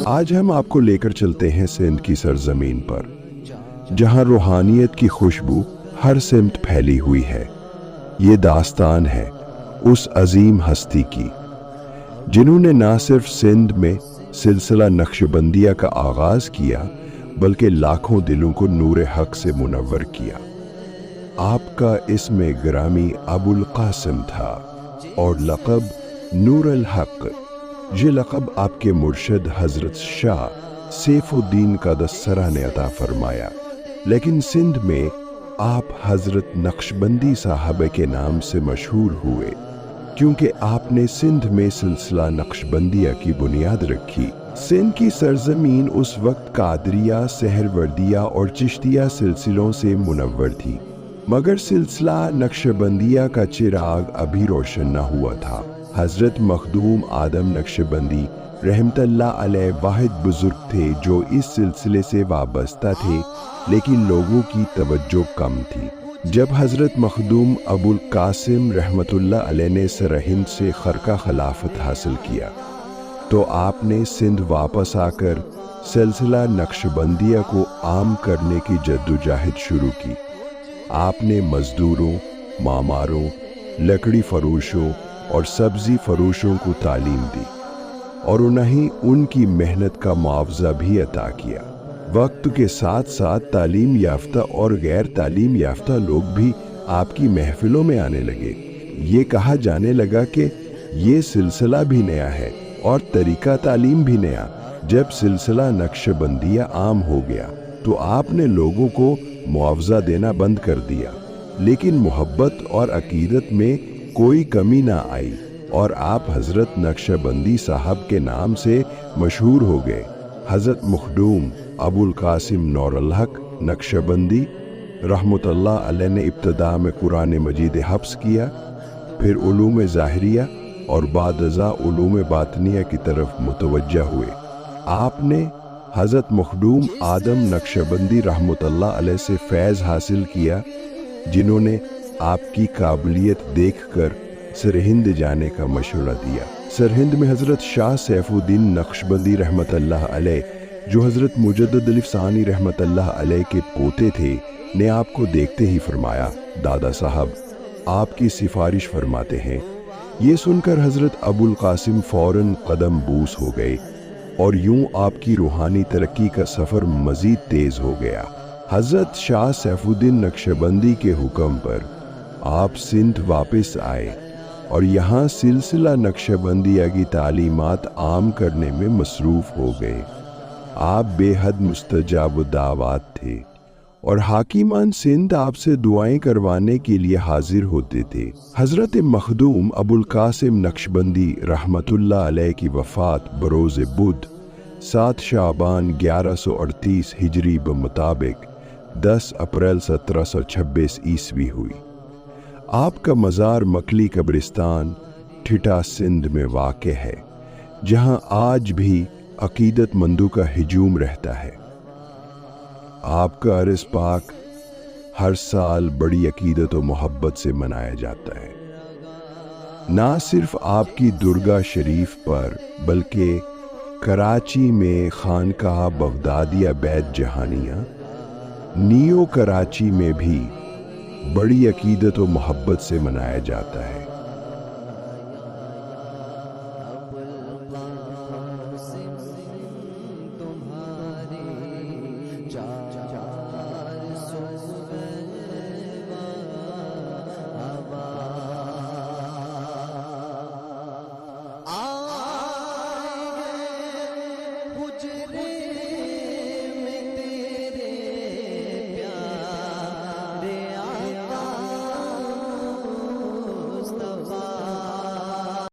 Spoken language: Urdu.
آج ہم آپ کو لے کر چلتے ہیں سندھ کی سرزمین پر، جہاں روحانیت کی خوشبو ہر سمت پھیلی ہوئی ہے۔ یہ داستان ہے اس عظیم ہستی کی جنہوں نے نہ صرف سندھ میں سلسلہ نقشبندیہ کا آغاز کیا بلکہ لاکھوں دلوں کو نور حق سے منور کیا۔ آپ کا اسم گرامی ابو القاسم تھا اور لقب نور الحق۔ یہ لقب آپ کے مرشد حضرت شاہ سیف الدین قادسرہ نے عطا فرمایا، لیکن سندھ میں آپ حضرت نقشبندی صاحب کے نام سے مشہور ہوئے کیونکہ آپ نے سندھ میں سلسلہ نقشبندیہ کی بنیاد رکھی۔ سندھ کی سرزمین اس وقت قادریہ، سہروردیہ اور چشتیہ سلسلوں سے منور تھی، مگر سلسلہ نقشبندیہ کا چراغ ابھی روشن نہ ہوا تھا۔ حضرت مخدوم آدم نقشبندی رحمت اللہ علیہ واحد بزرگ تھے جو اس سلسلے سے وابستہ تھے، لیکن لوگوں کی توجہ کم تھی۔ جب حضرت مخدوم ابو القاسم رحمت اللہ علیہ نے سرہند سے خرقہ خلافت حاصل کیا تو آپ نے سندھ واپس آ کر سلسلہ نقشبندیہ کو عام کرنے کی جدوجہد شروع کی۔ آپ نے مزدوروں، معماروں، لکڑی فروشوں اور سبزی فروشوں کو تعلیم دی اور انہیں ان کی محنت کا معاوضہ بھی عطا کیا۔ وقت کے ساتھ ساتھ تعلیم یافتہ اور غیر تعلیم یافتہ لوگ بھی آپ کی محفلوں میں آنے لگے۔ یہ کہا جانے لگا کہ یہ سلسلہ بھی نیا ہے اور طریقہ تعلیم بھی نیا۔ جب سلسلہ نقشبندیہ عام ہو گیا تو آپ نے لوگوں کو معاوضہ دینا بند کر دیا، لیکن محبت اور عقیدت میں کوئی کمی نہ آئی اور آپ حضرت نقشبندی صاحب کے نام سے مشہور ہو گئے۔ حضرت مخدوم ابو القاسم نور الحق نقشبندی رحمت اللہ علیہ نے ابتداء میں قرآن مجید حفظ کیا، پھر علوم ظاہریہ اور بعد ازاں علوم باطنیہ کی طرف متوجہ ہوئے۔ آپ نے حضرت مخدوم آدم نقشبندی رحمت اللہ علیہ سے فیض حاصل کیا، جنہوں نے آپ کی قابلیت دیکھ کر سرہند جانے کا مشورہ دیا۔ سرہند میں حضرت شاہ سیف الدین نقشبندی رحمت اللہ علیہ، جو حضرت مجدد الف ثانی رحمت اللہ علیہ کے پوتے تھے، نے آپ کو دیکھتے ہی فرمایا، دادا صاحب آپ کی سفارش فرماتے ہیں۔ یہ سن کر حضرت ابو القاسم فوراً قدم بوس ہو گئے اور یوں آپ کی روحانی ترقی کا سفر مزید تیز ہو گیا۔ حضرت شاہ سیف الدین نقشبندی کے حکم پر آپ سندھ واپس آئے اور یہاں سلسلہ نقشبندیہ کی تعلیمات عام کرنے میں مصروف ہو گئے۔ آپ بے حد مستجاب الدعوات تھے اور حاکمان سندھ آپ سے دعائیں کروانے کے لیے حاضر ہوتے تھے۔ حضرت مخدوم ابو القاسم نقشبندی رحمت اللہ علیہ کی وفات بروز بدھ 7 شعبان 1138 ہجری بمطابق 10 اپریل 1726 عیسوی ہوئی۔ آپ کا مزار مکلی قبرستان ٹھٹا سندھ میں واقع ہے، جہاں آج بھی عقیدت مندوں کا ہجوم رہتا ہے۔ آپ کا عرس پاک ہر سال بڑی عقیدت و محبت سے منایا جاتا ہے۔ نہ صرف آپ کی درگاہ شریف پر بلکہ کراچی میں خانقاہ بغدادیہ بیت جہانیہ، نیو کراچی میں بھی بڑی عقیدت و محبت سے منایا جاتا ہے۔